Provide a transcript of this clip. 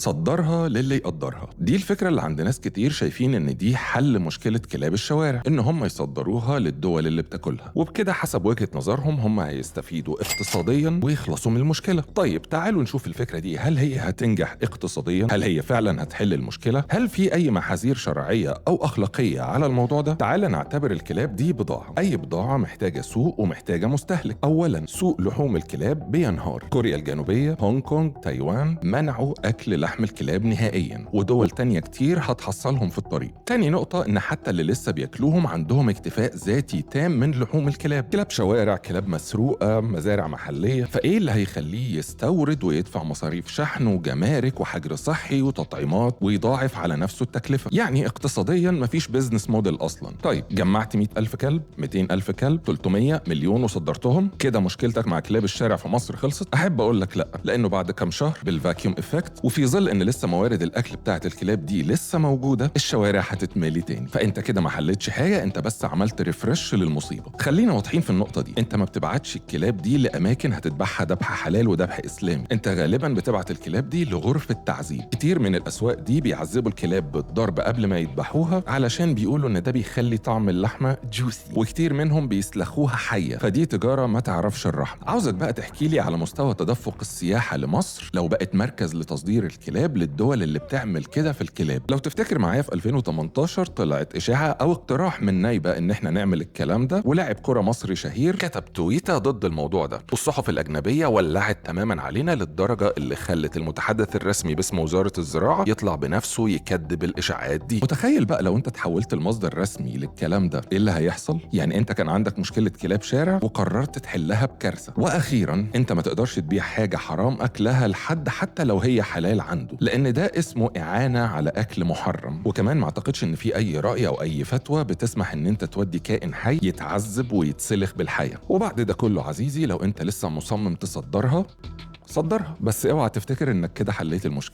صدرها للي يقدرها. دي الفكرة اللي عند ناس كتير شايفين ان دي حل مشكلة كلاب الشوارع، ان هم يصدروها للدول اللي بتاكلها، وبكده حسب وجهة نظرهم هم هيستفيدوا اقتصاديا ويخلصوا من المشكلة. طيب تعالوا نشوف الفكرة دي، هل هي هتنجح اقتصاديا؟ هل هي فعلا هتحل المشكلة؟ هل في اي محاذير شرعية او اخلاقية على الموضوع ده؟ تعال نعتبر الكلاب دي بضاعة، اي بضاعة محتاجة سوق ومحتاجة مستهلك. اولا سوق لحوم الكلاب بينهار، كوريا الجنوبية، هونج كونج، تايوان منعوا اكل لحم الكلاب نهائيا، ودول تانية كتير هتحصلهم في الطريق. تاني نقطة ان حتى اللي لسه بياكلوهم عندهم اكتفاء ذاتي تام من لحوم الكلاب، كلاب شوارع، كلاب مسروقة، مزارع محلية، فايه اللي هيخليه يستورد ويدفع مصاريف شحن وجمارك وحجر صحي وتطعيمات ويضاعف على نفسه التكلفة؟ يعني اقتصاديا مفيش بيزنس موديل اصلا. طيب جمعت 100,000 كلب، 200,000 كلب، 300 مليون وصدرتهم، كده مشكلتك مع كلاب الشارع في مصر خلصت؟ احب اقول لك لا، لانه بعد كام شهر بالفاكيوم افكت، وفي ظل ان لسه موارد الاكل بتاعت الكلاب دي لسه موجوده، الشوارع هتتملي تاني. فانت كده ما حلتش حاجه، انت بس عملت ريفرش للمصيبه. خلينا واضحين في النقطه دي، انت ما بتبعتش الكلاب دي لاماكن هتذبحها ذبح حلال وذبح اسلامي، انت غالبا بتبعت الكلاب دي لغرفه تعذيب. كتير من الاسواق دي بيعذبوا الكلاب بالضرب قبل ما يذبحوها، علشان بيقولوا ان ده بيخلي طعم اللحمه جوسي، وكتير منهم بيسلخوها حيه، فدي تجاره ما تعرفش الرحمه. عاوزك بقى تحكي لي على مستوى تدفق السياحه لمصر لو بقت مركز لتصدير الكلاب للدول اللي بتعمل كده في الكلاب. لو تفتكر معايا في 2018 طلعت اشاعه او اقتراح من نايبه ان احنا نعمل الكلام ده، ولاعب كره مصري شهير كتب تويته ضد الموضوع ده، والصحف الاجنبيه ولعت تماما علينا للدرجه اللي خلت المتحدث الرسمي باسم وزاره الزراعه يطلع بنفسه يكذب الاشاعات دي. متخيل بقى لو انت تحولت المصدر رسمي للكلام ده ايه اللي هيحصل؟ يعني انت كان عندك مشكله كلاب شارع وقررت تحلها بكارثه. واخيرا انت ما تقدرش تبيع حاجه حرام اكلها لحد حتى لو هي حلال عنده، لان ده اسمه اعانه على اكل محرم. وكمان ما اعتقدش ان في اي راي او اي فتوى بتسمح ان انت تودي كائن حي يتعذب ويتسلخ بالحياه. وبعد ده كله عزيزي، لو انت لسه مصمم تصدرها صدرها، بس اوعى تفتكر انك كده حليت المشكله.